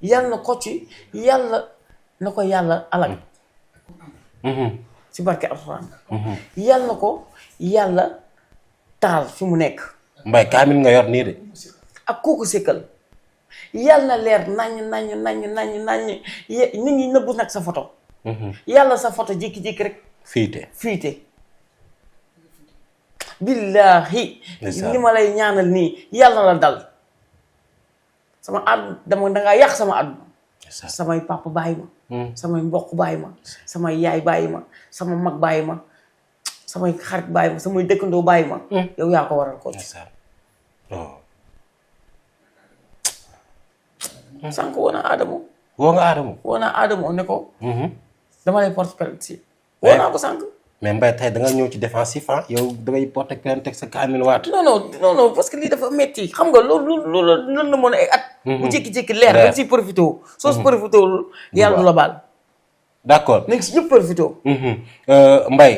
yàlla na ko ci yàlla na ko yàlla alal si barke alxuraan yàlla na ko yàlla taal fi mu nekk Mbaye kaamil nga yor nii de ak kooku sekkal yàlla na leer naññ nit ñi nëbbu nag sa photo yàlla sa photo jékki-jékki rek fiite billaahi li ma lay ñaanal nii yàlla la dal sama àdduna dangaa yàq sama àdduna samay papa bàyyi ma samay mbokk bàyyi ma samay yaay bàyyi ma sama mag bàyyi ma samay xarit bàyyi ma samay dëkkandoo bàyyi ma yow yaa ko waral ko sànq woo naa Adamo ne ko dama lay porte plainte si woo naa ko sànq mais Mbaye tey da nga ñëw ci défensif yow da ngay porte plainte teg sa kaamil waat non parce que lii dafa metti xam nga loolu la mën ay at bu jékki-jékki leer dañ si profité soo si profité yàlla du la baal d'accord nañ si ñëpp profité Mbaye